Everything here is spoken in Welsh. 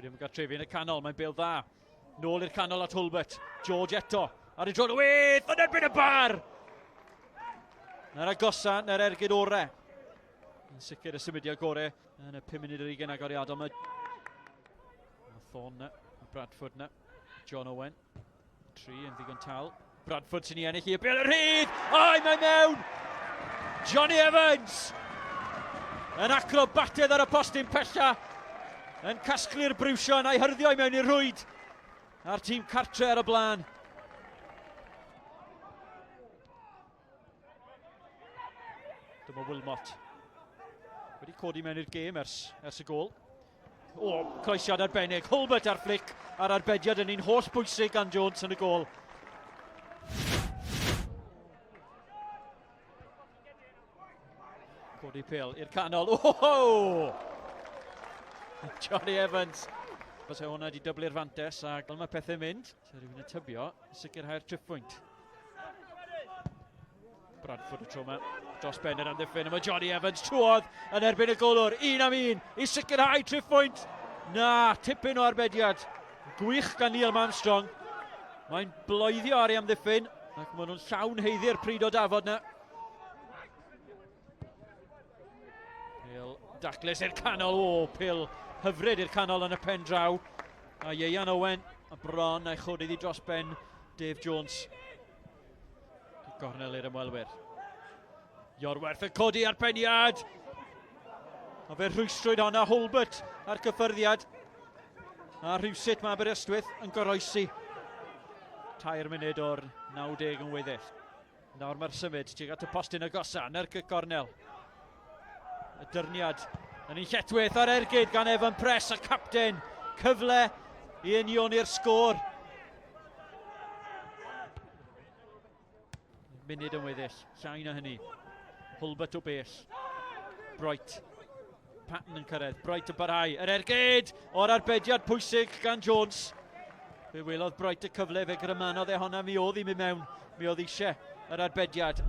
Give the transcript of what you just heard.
Wedi yn cael trefi yn y canol, mae'n bil dda. Nôl i'r canol at Hulbert. George eto. Ar y drôn o wyth, yn erbyn y bar! Na'r agosa, na'r ergyd ore. Yn sicr y symudiad gore yn y 5 munud ar 20 agoriadol. Mae Thorne na, Bradford na. John Owen. 3 yn ddigon tal. Bradford sy'n ei ennill i y bil y rhydd! Ai, mae mewn! Johnny Evans! Yn acrobatedd ar y postyn pella. Yn casglu'r briwsio yn ei hyrddio i mewn i'r rwyd. A'r tîm cartre ar y blaen. Dyma Wilmot. Wedi codi mewn i'r gêm ers y gol. O, croesiad arbennig. Hulbert ar flic a'r arbediad yn un holl bwysig gan Jones yn y gol. Codi pil i'r canol. Oho! Johnny Evans. Fos hwnna wedi dyblu'r fantes a fel mae pethau mynd. So rhywun yn tybio, sicrhau'r trippwynt. Bradford y tro yma, dros ben yr amddiffyn, a mae Johnny Evans trwodd yn erbyn y golwr, 1-1, i sicrhau trippwynt. Na, tipyn o arbediad. Gwych gan Neil Armstrong. Mae'n bloeddio ar ei amddiffyn, ac maen nhw'n llawn heiddi'r pryd o dafod na. Pil daclus i'r canol, pil hyfryd i'r canol yn y pen draw. A Ieuan Owen, a bron a'i chod iddi dros ben Dave Jones. Gornel i'r ymwelwyr. Iorwerth yn codi ar peniad. A fe rhwystrwyd honna Hulbert ar cyffyrddiad. A rhywsut mae Aberystwyth yn goroesi. 2 munud o'r 90 yn weddill. Nawr mae'r symud tuag at y postyn agosa. Nercyc gornel. Y dyrniad yn ei lletwyth ar ergyd gan Evan Press a capten. Cyfle i union i'r sgôr. Munud yn weddill, llai na hynny. Hulbert o bell. Bright. Patton yn cyrraedd. Bright yn barhau. Yr ergyd o'r arbediad pwysig gan Jones. Fe welodd Bright y cyfle fe grymanodd e honna mi oedd i mynd mewn. Mi oedd eisiau yr arbediad.